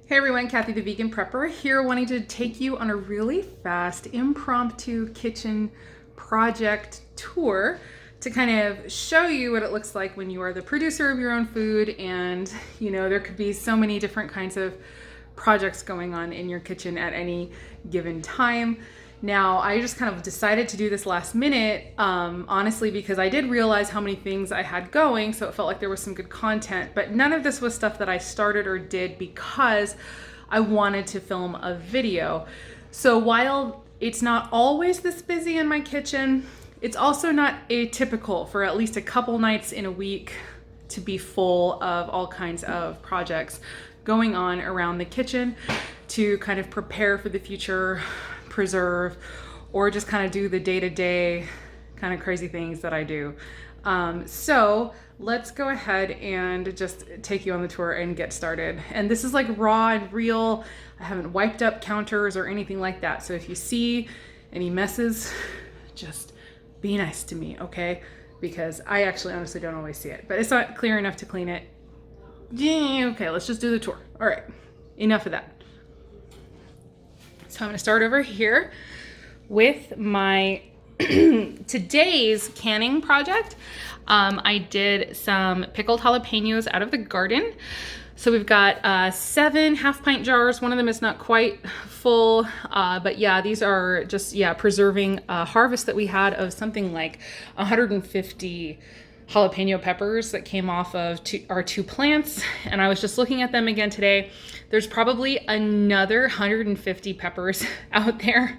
Hey everyone, Kathy the Vegan Prepper here, wanting to take you on a really fast impromptu kitchen project tour to kind of show you what it looks like when you are the producer of your own food. And there could be so many different kinds of projects going on in your kitchen at any given time. Now, I just kind of decided to do this last minute, honestly, because I did realize how many things I had going, so it felt like there was some good content, but none of this was stuff that I started or did because I wanted to film a video. So while it's not always this busy in my kitchen, it's also not atypical for at least a couple nights in a week to be full of all kinds of projects going on around the kitchen to kind of prepare for the future, preserve, or just kind of do the day-to-day kind of crazy things that I do. So let's go ahead and just take you on the tour and get started. And this is like raw and real. I haven't wiped up counters or anything like that. So if you see any messes, just be nice to me, okay? Because I actually honestly don't always see it, but it's not clear enough to clean it. Yeah, okay, let's just do the tour. All right, enough of that. So I'm gonna start over here with my today's canning project. I did some pickled jalapenos out of the garden. So we've got 7 half-pint jars. One of them is not quite full, but yeah, these are just, preserving a harvest that we had of something like 150 jalapeno peppers that came off of our 2 plants. And I was just looking at them again today. There's probably another 150 peppers out there.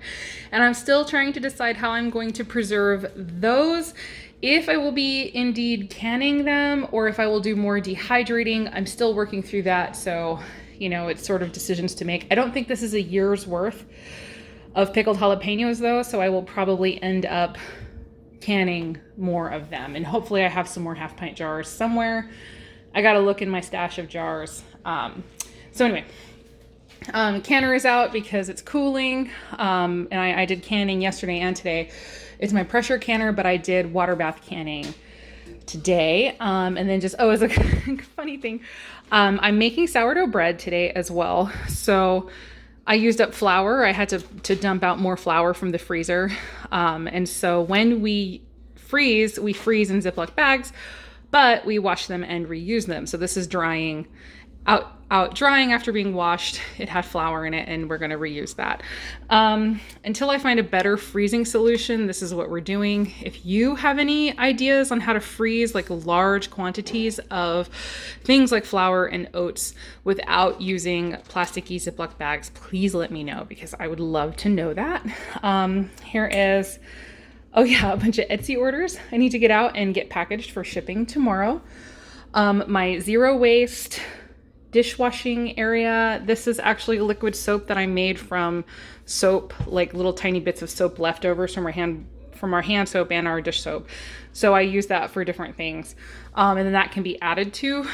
And I'm still trying to decide how I'm going to preserve those, if I will be indeed canning them or if I will do more dehydrating. I'm still working through that. So, it's sort of decisions to make. I don't think this is a year's worth of pickled jalapenos though. So I will probably end up canning more of them, and hopefully I have some more half-pint jars somewhere. I gotta look in my stash of jars. So anyway, canner is out because it's cooling, and I did canning yesterday and today. It's my pressure canner, but I did water bath canning today, and then just as a funny thing, I'm making sourdough bread today as well. So I used up flour. I had to dump out more flour from the freezer. And so when we freeze in Ziploc bags, but we wash them and reuse them. So this is drying drying after being washed. It had flour in it, and we're going to reuse that. Until I find a better freezing solution, this is what we're doing. If you have any ideas on how to freeze like large quantities of things like flour and oats without using plasticky Ziploc bags, please let me know, because I would love to know that. Here is, a bunch of Etsy orders I need to get out and get packaged for shipping tomorrow. My zero waste dishwashing area. This is actually liquid soap that I made from soap, like little tiny bits of soap leftovers from our hand soap and our dish soap. So I use that for different things. And then that can be added to.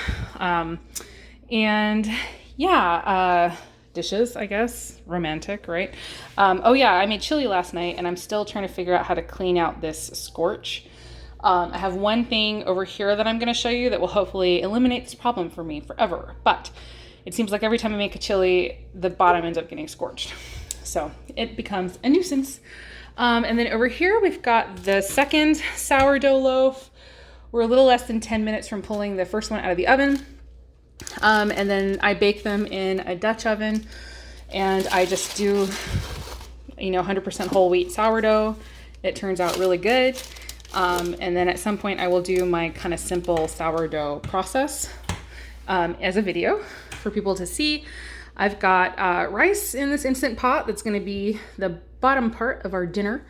Dishes, I guess. Romantic, right? I made chili last night, and I'm still trying to figure out how to clean out this scorch. I have one thing over here that I'm going to show you that will hopefully eliminate this problem for me forever. But it seems like every time I make a chili, the bottom ends up getting scorched. So it becomes a nuisance. And then over here, we've got the second sourdough loaf. We're a little less than 10 minutes from pulling the first one out of the oven. And then I bake them in a Dutch oven. And I just do, 100% whole wheat sourdough. It turns out really good. And then at some point I will do my kind of simple sourdough process as a video for people to see. I've got rice in this Instant Pot that's going to be the bottom part of our dinner.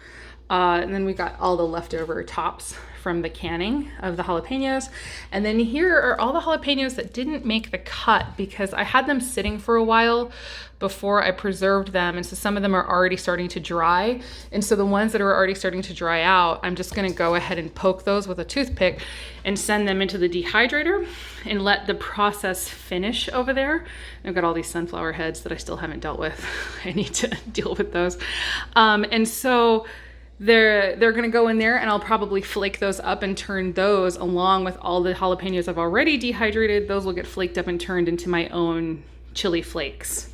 And then we got all the leftover tops from the canning of the jalapenos. And then here are all the jalapenos that didn't make the cut because I had them sitting for a while before I preserved them. And so some of them are already starting to dry. And so the ones that are already starting to dry out, I'm just gonna go ahead and poke those with a toothpick and send them into the dehydrator and let the process finish over there. And I've got all these sunflower heads that I still haven't dealt with. I need to deal with those. And so they're gonna go in there, and I'll probably flake those up and turn those along with all the jalapenos I've already dehydrated. Those will get flaked up and turned into my own chili flakes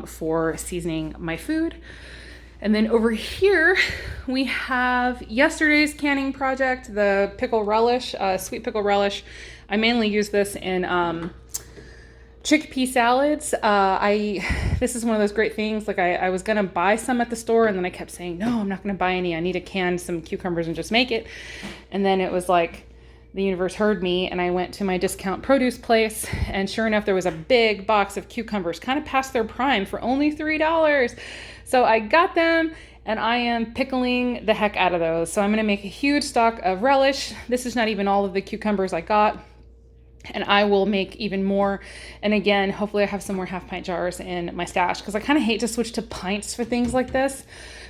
for seasoning my food. And then over here, we have yesterday's canning project, the pickle relish, sweet pickle relish. I mainly use this in chickpea salads. This is one of those great things. Like I was gonna buy some at the store, and then I kept saying, no, I'm not gonna buy any. I need to can some cucumbers and just make it. And then it was like the universe heard me, and I went to my discount produce place, and sure enough, there was a big box of cucumbers, kind of past their prime, for only $3. So I got them, and I am pickling the heck out of those. So I'm gonna make a huge stock of relish. This is not even all of the cucumbers I got, and I will make even more. And again, hopefully I have some more half-pint jars in my stash, because I kind of hate to switch to pints for things like this,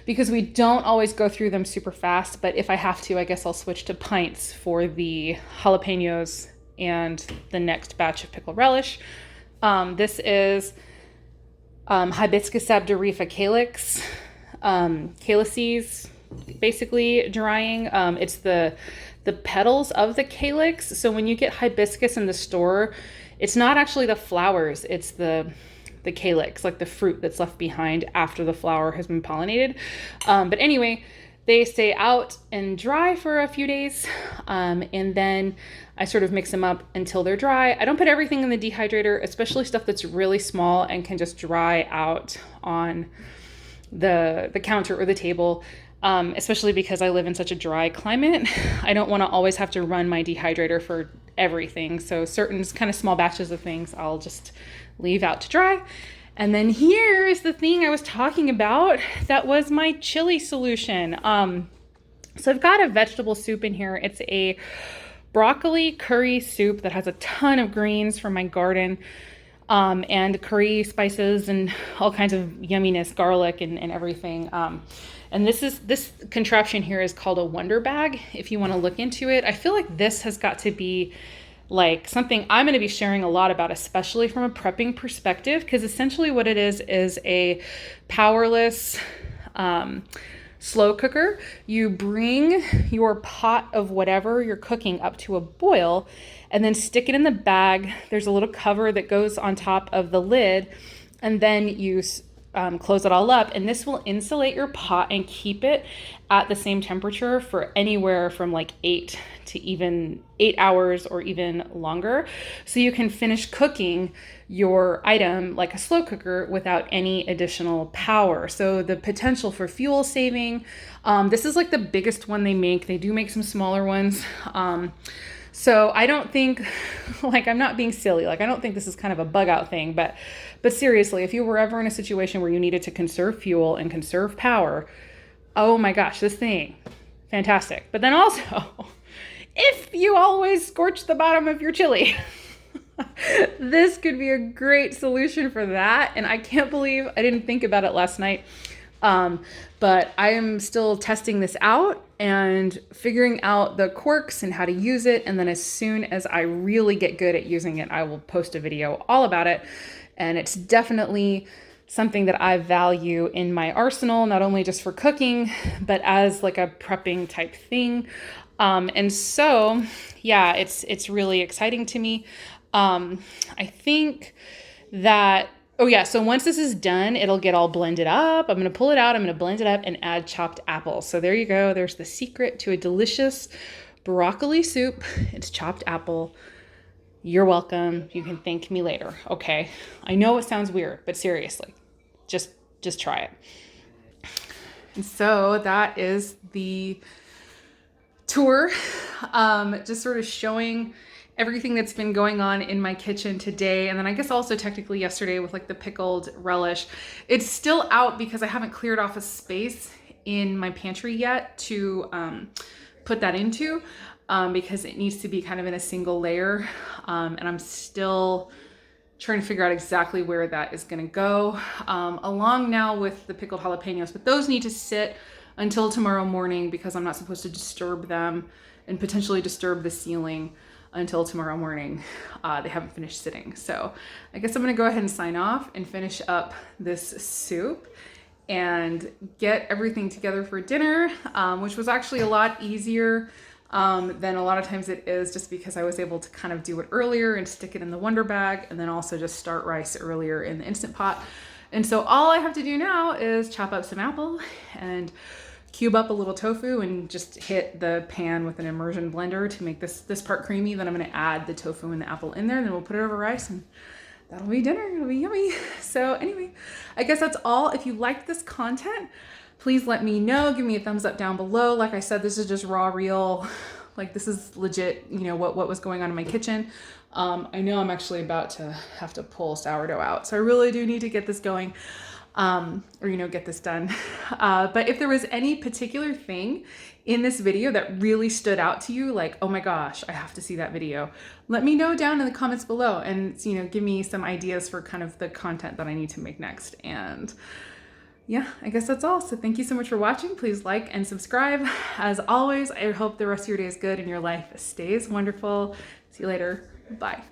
because we don't always go through them super fast. But if I have to, I guess I'll switch to pints for the jalapenos and the next batch of pickle relish. This is Hibiscus abderifa calyx, calyces, basically drying. It's the petals of the calyx. So when you get hibiscus in the store, it's not actually the flowers, it's the calyx, like the fruit that's left behind after the flower has been pollinated. But anyway, they stay out and dry for a few days, and then I sort of mix them up until they're dry. I don't put everything in the dehydrator, especially stuff that's really small and can just dry out on the counter or the table, especially because I live in such a dry climate. I don't want to always have to run my dehydrator for everything. So certain kind of small batches of things I'll just leave out to dry. And then here is the thing I was talking about. That was my chili solution. So I've got a vegetable soup in here. It's a broccoli curry soup that has a ton of greens from my garden, and curry spices and all kinds of yumminess, garlic and everything. And this contraption here is called a Wonder Bag, if you want to look into it. I feel like this has got to be like something I'm going to be sharing a lot about, especially from a prepping perspective, because essentially what it is a powerless slow cooker. You bring your pot of whatever you're cooking up to a boil and then stick it in the bag. There's a little cover that goes on top of the lid, and then you close it all up, and this will insulate your pot and keep it at the same temperature for anywhere from like 8 hours or even longer. So you can finish cooking your item like a slow cooker without any additional power. So the potential for fuel saving, this is like the biggest one they make. They do make some smaller ones. So I don't think, like, I'm not being silly. Like, I don't think this is kind of a bug out thing, but seriously, if you were ever in a situation where you needed to conserve fuel and conserve power, oh my gosh, this thing, fantastic. But then also, if you always scorch the bottom of your chili, this could be a great solution for that. And I can't believe I didn't think about it last night. But I am still testing this out and figuring out the quirks and how to use it. And then as soon as I really get good at using it, I will post a video all about it. And it's definitely something that I value in my arsenal, not only just for cooking, but as like a prepping type thing. And so, yeah, it's really exciting to me. I think that, oh yeah, so once this is done, it'll get all blended up. I'm going to pull it out, I'm going to blend it up and add chopped apples. So there you go. There's the secret to a delicious broccoli soup. It's chopped apple. You're welcome. You can thank me later. Okay. I know it sounds weird, but seriously, just try it. And so that is the tour, just sort of showing everything that's been going on in my kitchen today. And then I guess also technically yesterday with like the pickled relish. It's still out because I haven't cleared off a space in my pantry yet to put that into, because it needs to be kind of in a single layer. And I'm still trying to figure out exactly where that is gonna go, along now with the pickled jalapenos, but those need to sit until tomorrow morning because I'm not supposed to disturb them and potentially disturb the ceiling until tomorrow morning. They haven't finished sitting. So I guess I'm gonna go ahead and sign off and finish up this soup and get everything together for dinner, which was actually a lot easier than a lot of times it is, just because I was able to kind of do it earlier and stick it in the Wonder Bag, and then also just start rice earlier in the Instant Pot. And so all I have to do now is chop up some apple and cube up a little tofu and just hit the pan with an immersion blender to make this part creamy. Then I'm going to add the tofu and the apple in there, and then we'll put it over rice, and that'll be dinner. It'll be yummy. So anyway, I guess that's all. If you liked this content, please let me know. Give me a thumbs up down below. Like I said, this is just raw, real, like this is legit, you know, what was going on in my kitchen. I know I'm actually about to have to pull sourdough out, so I really do need to get this going, or, you know, get this done. But if there was any particular thing in this video that really stood out to you, like, oh my gosh, I have to see that video, let me know down in the comments below, and, you know, give me some ideas for kind of the content that I need to make next. And yeah, I guess that's all. So thank you so much for watching. Please like and subscribe. As always, I hope the rest of your day is good and your life stays wonderful. See you later. Bye.